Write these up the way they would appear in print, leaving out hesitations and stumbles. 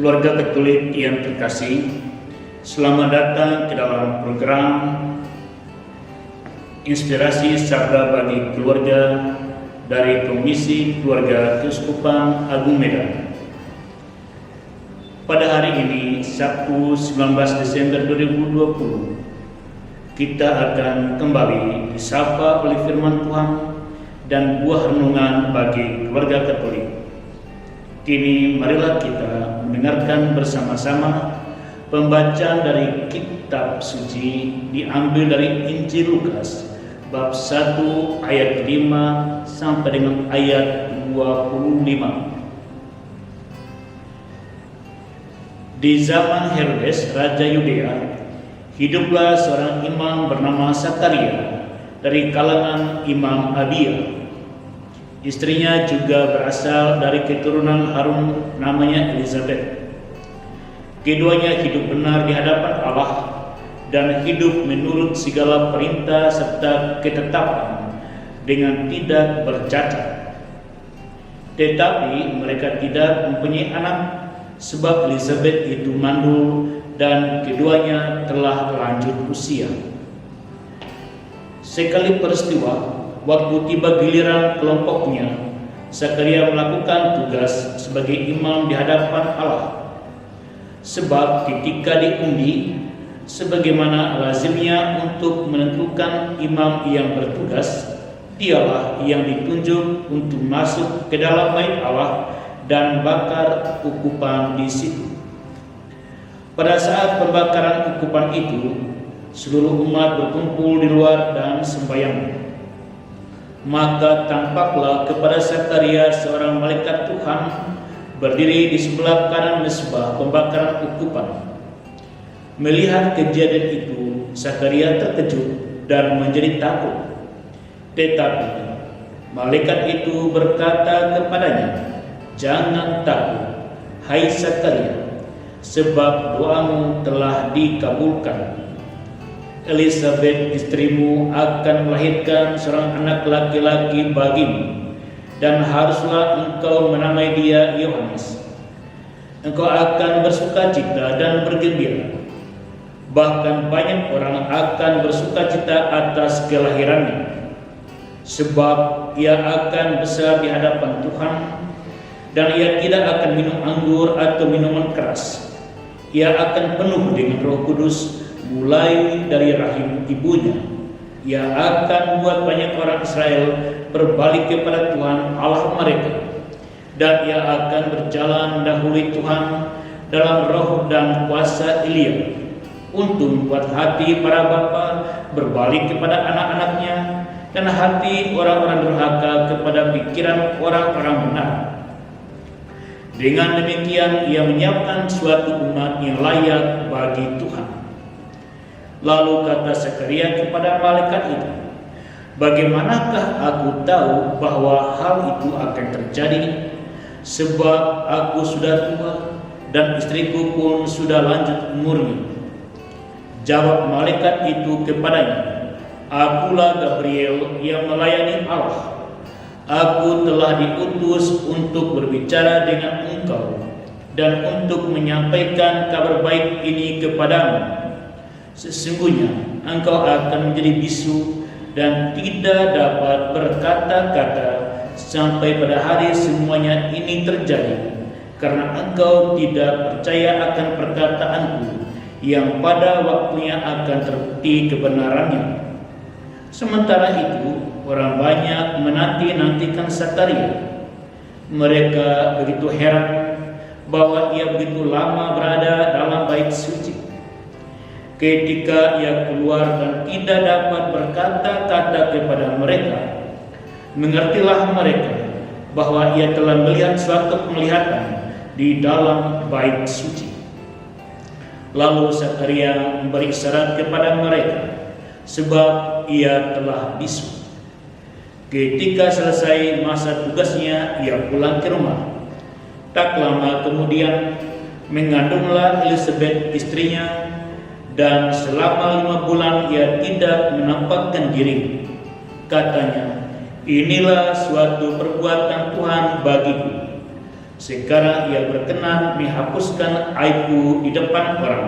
Keluarga Katolik yang terkasih, selamat datang ke dalam program Inspirasi Sabda bagi Keluarga dari Komisi Keluarga Keuskupan Agung Medan. Pada hari ini, Sabtu 19 Desember 2020, kita akan kembali disapa oleh firman Tuhan dan buah renungan bagi keluarga Katolik. Kini marilah kita mendengarkan bersama-sama pembacaan dari kitab suci diambil dari Injil Lukas bab 1 ayat 5 sampai dengan ayat 25. Di zaman Herodes, Raja Yudea, hiduplah seorang imam bernama Sakaria dari kalangan Imam Abia. Istrinya juga berasal dari keturunan Harun, namanya Elizabeth. Keduanya hidup benar di hadapan Allah dan hidup menurut segala perintah serta ketetapan dengan tidak bercacat. Tetapi mereka tidak mempunyai anak sebab Elizabeth itu mandul dan keduanya telah lanjut usia. Sekali peristiwa, waktu tiba giliran kelompoknya, Sakaria melakukan tugas sebagai imam di hadapan Allah. Sebab ketika diundi, sebagaimana lazimnya untuk menentukan imam yang bertugas, dialah yang ditunjuk untuk masuk ke dalam bait Allah dan bakar ukupan di situ. Pada saat pembakaran ukupan itu, seluruh umat berkumpul di luar dan sembahyang. Maka tampaklah kepada Sakaria seorang malaikat Tuhan berdiri di sebelah kanan mezbah pembakaran ukupan. Melihat kejadian itu, Sakaria terkejut dan menjadi takut. Tetapi malaikat itu berkata kepadanya, "Jangan takut, hai Sakaria, sebab doamu telah dikabulkan. Elizabeth istrimu akan melahirkan seorang anak laki-laki bagimu, dan haruslah engkau menamai dia Yohanes. Engkau akan bersukacita dan bergembira. Bahkan banyak orang akan bersukacita atas kelahirannya, sebab ia akan besar di hadapan Tuhan, dan ia tidak akan minum anggur atau minuman keras. Ia akan penuh dengan Roh Kudus mulai dari rahim ibunya. Ia akan membuat banyak orang Israel berbalik kepada Tuhan Allah mereka, dan ia akan berjalan mendahului Tuhan dalam roh dan kuasa Elia, untuk membuat hati para bapa berbalik kepada anak-anaknya, dan hati orang-orang durhaka kepada pikiran orang-orang benar. Dengan demikian ia menyiapkan suatu umat yang layak bagi Tuhan." Lalu kata Sakaria kepada malaikat itu, "Bagaimanakah aku tahu bahwa hal itu akan terjadi? Sebab aku sudah tua dan istriku pun sudah lanjut umurnya." Jawab malaikat itu kepadanya, "Akulah Gabriel yang melayani Allah. Aku telah diutus untuk berbicara dengan engkau dan untuk menyampaikan kabar baik ini kepadamu. Sesungguhnya engkau akan menjadi bisu dan tidak dapat berkata-kata sampai pada hari semuanya ini terjadi, karena engkau tidak percaya akan perkataanku yang pada waktunya akan terbukti kebenarannya." Sementara itu, orang banyak menanti-nantikan Sakaria. Mereka begitu heran bahwa ia begitu lama berada dalam bait suci. Ketika ia keluar dan tidak dapat berkata-kata kepada mereka, mengertilah mereka bahwa ia telah melihat suatu penglihatan di dalam bait suci. Lalu Sakaria memberi isyarat kepada mereka, sebab ia telah bisu. Ketika selesai masa tugasnya, ia pulang ke rumah. Tak lama kemudian mengandunglah Elizabeth istrinya, dan selama 5 bulan ia tidak menampakkan diri. Katanya, "Inilah suatu perbuatan Tuhan bagiku. Sekarang ia berkenan menghapuskan aibku di depan orang.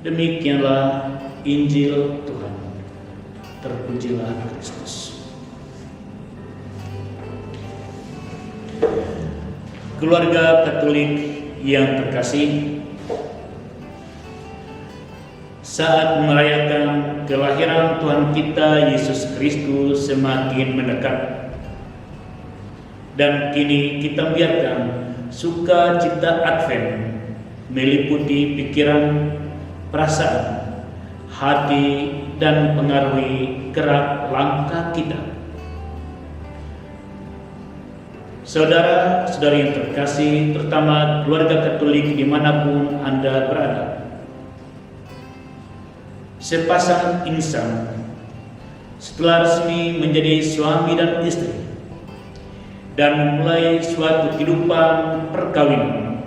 Demikianlah Injil Tuhan. Terpujilah Kristus. Keluarga Katolik yang terkasih, saat merayakan kelahiran Tuhan kita Yesus Kristus semakin mendekat, dan kini kita biarkan sukacita Advent meliputi pikiran, perasaan, hati, dan pengaruhi gerak langkah kita. Saudara-saudari yang terkasih, terutama keluarga Katolik dimanapun Anda berada, sepasang insan setelah resmi menjadi suami dan istri dan memulai suatu kehidupan perkawinan,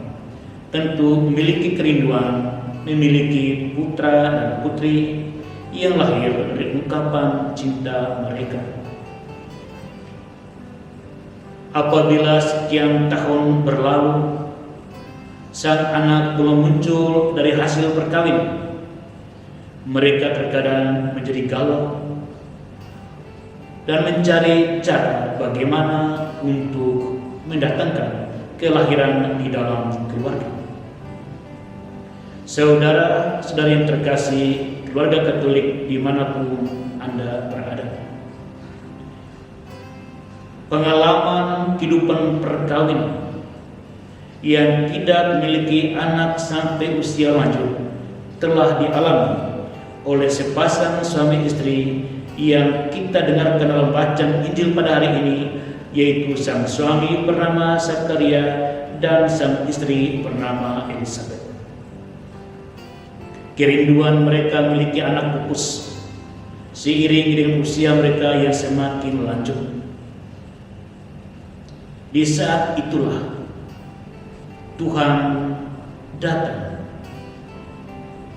tentu memiliki kerinduan memiliki putra dan putri yang lahir dari ungkapan cinta mereka. Apabila sekian tahun berlalu, sang anak belum muncul dari hasil perkawinan, mereka terkadang menjadi galau dan mencari cara bagaimana untuk mendatangkan kelahiran di dalam keluarga. Saudara-saudari yang terkasih, keluarga Katolik dimanapun Anda berada, pengalaman kehidupan perkawinan yang tidak memiliki anak sampai usia lanjut telah dialami oleh sepasang suami istri yang kita dengarkan dalam bacaan Injil pada hari ini, yaitu sang suami bernama Zakaria dan sang istri bernama Elisabet. Kerinduan mereka memiliki anak pupus seiring dengan usia mereka yang semakin lanjut. Di saat itulah Tuhan datang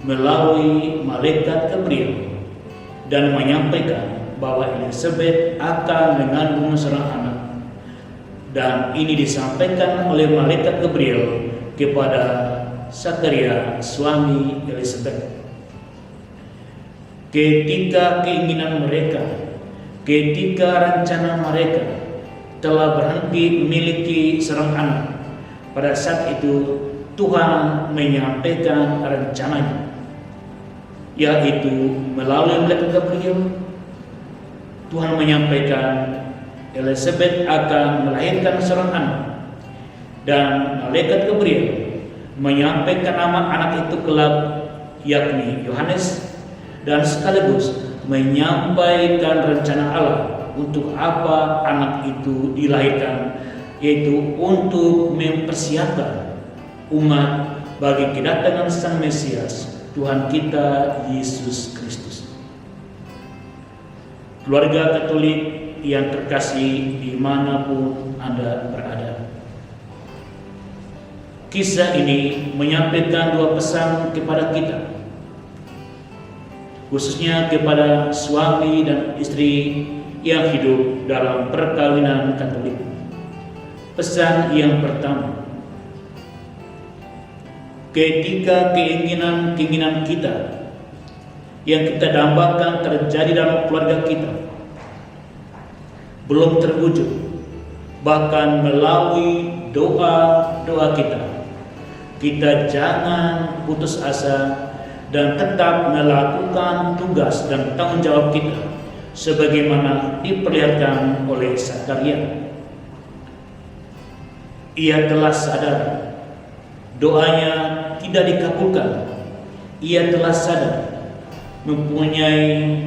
melalui malaikat Gabriel dan menyampaikan bahwa Elisabet akan mengandung seorang anak, dan ini disampaikan oleh malaikat Gabriel kepada Zakaria suami Elisabet. Ketika keinginan mereka, ketika rencana mereka telah berhenti memiliki seorang anak, pada saat itu Tuhan menyampaikan rencananya, yaitu melalui malaikat Gabriel. Tuhan menyampaikan Elisabet akan melahirkan seorang anak, dan malaikat Gabriel menyampaikan nama anak itu kelak, yakni Yohanes, dan sekaligus menyampaikan rencana Allah untuk apa anak itu dilahirkan, yaitu untuk mempersiapkan umat bagi kedatangan Sang Mesias, Tuhan kita Yesus Kristus. Keluarga Katolik yang terkasih dimanapun Anda berada, kisah ini menyampaikan dua pesan kepada kita, khususnya kepada suami dan istri yang hidup dalam perkawinan Katolik. Pesan yang pertama, ketika keinginan kita yang kita dambakan terjadi dalam keluarga kita belum terwujud, bahkan melalui doa-doa kita jangan putus asa dan tetap melakukan tugas dan tanggung jawab kita sebagaimana diperlihatkan oleh Zakaria. Ia telah sadar doanya tidak dikabulkan. Ia telah sadar mempunyai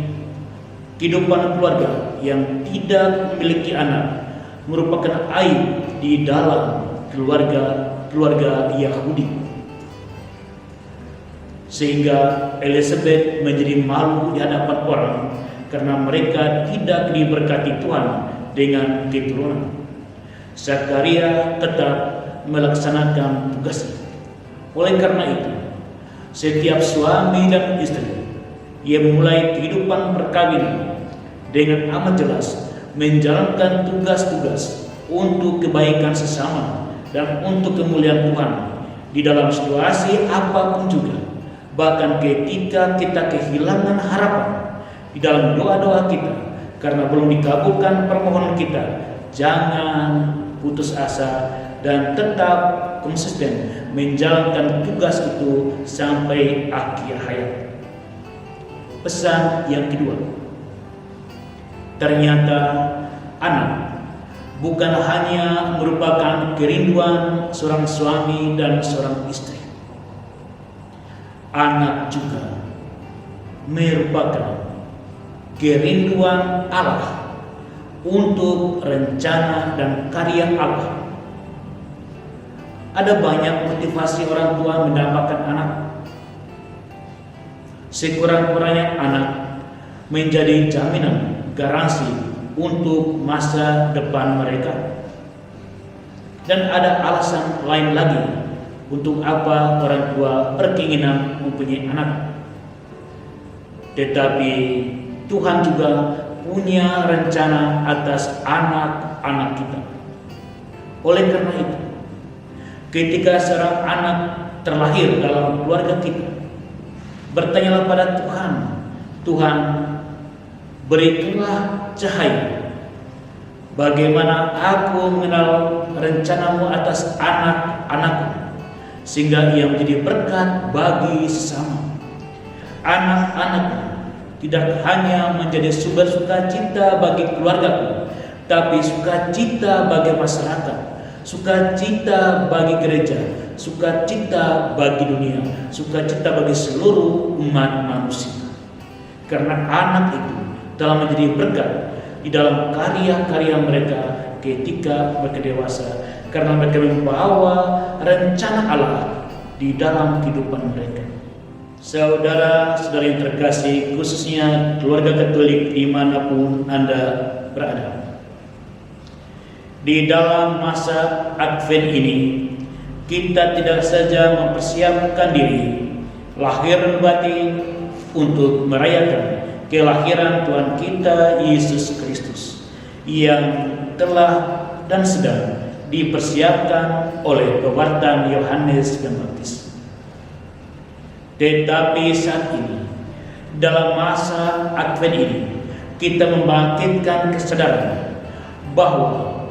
kehidupan keluarga yang tidak memiliki anak merupakan aib di dalam keluarga Yahudi, sehingga Elisabet menjadi malu di hadapan orang karena mereka tidak diberkati Tuhan dengan keturunan. Zakaria tetap melaksanakan tugasnya. Oleh karena itu, setiap suami dan istri yang memulai kehidupan perkawinan dengan amat jelas menjalankan tugas-tugas untuk kebaikan sesama dan untuk kemuliaan Tuhan di dalam situasi apapun juga. Bahkan ketika kita kehilangan harapan di dalam doa-doa kita karena belum dikabulkan permohonan kita, jangan putus asa dan tetap konsisten menjalankan tugas itu sampai akhir hayat. Pesan yang kedua, ternyata anak bukan hanya merupakan kerinduan seorang suami dan seorang istri. Anak juga merupakan kerinduan Allah untuk rencana dan karya Allah. Ada banyak motivasi orang tua mendapatkan anak. Sekurang-kurangnya anak menjadi jaminan garansi untuk masa depan mereka. Dan ada alasan lain lagi untuk apa orang tua berkeinginan mempunyai anak. Tetapi Tuhan juga punya rencana atas anak-anak kita. Oleh karena itu, ketika seorang anak terlahir dalam keluarga kita, bertanyalah pada Tuhan, Tuhan, berikanlah cahaya. Bagaimana aku mengenal rencanamu atas anak-anakku, sehingga ia menjadi berkat bagi sesama. Anak-anakku tidak hanya menjadi sumber sukacita bagi keluargaku, tapi sukacita bagi masyarakat, sukacita bagi gereja, sukacita bagi dunia, sukacita bagi seluruh umat manusia. Karena anak itu telah menjadi berkat di dalam karya-karya mereka ketika mereka dewasa, karena mereka membawa rencana Allah di dalam kehidupan mereka. Saudara-saudari yang terkasih, khususnya keluarga Katolik dimanapun Anda berada, di dalam masa Advent ini kita tidak saja mempersiapkan diri lahir batin untuk merayakan kelahiran Tuhan kita Yesus Kristus yang telah dan sedang dipersiapkan oleh pewarta Yohanes Pembaptis. Tetapi saat ini, dalam masa Advent ini, kita membangkitkan kesadaran bahwa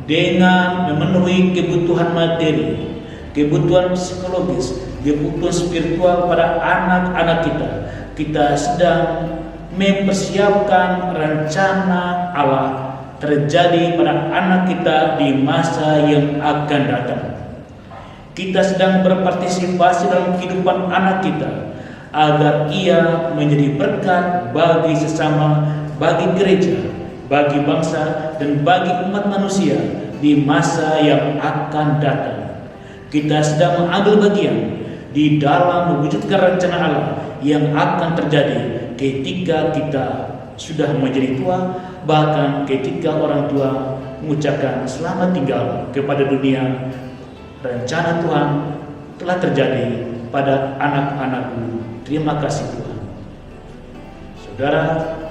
dengan memenuhi kebutuhan materi, kebutuhan psikologis, kebutuhan spiritual pada anak-anak kita, kita sedang mempersiapkan rencana Allah terjadi pada anak kita di masa yang akan datang. Kita sedang berpartisipasi dalam kehidupan anak kita agar ia menjadi berkat bagi sesama, bagi gereja, bagi bangsa, dan bagi umat manusia di masa yang akan datang. Kita sedang mengambil bagian di dalam mewujudkan rencana Allah yang akan terjadi ketika kita sudah menjadi tua, bahkan ketika orang tua mengucapkan selamat tinggal kepada dunia. Rencana Tuhan telah terjadi pada anak-anakku. Terima kasih Tuhan.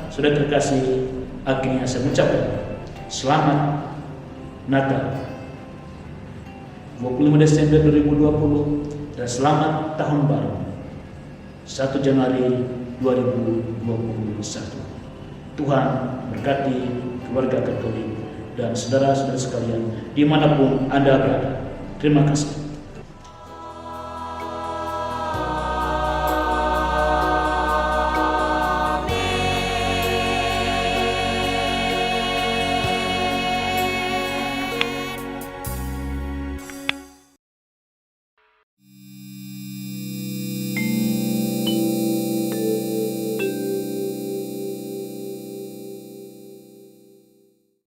Saudara terkasih, akhirnya saya mengucapkan selamat Natal 25 Desember 2020 dan selamat Tahun Baru 1 Januari 2021. Tuhan berkati keluarga Katolik dan saudara-saudara sekalian dimanapun Anda berada. Terima kasih.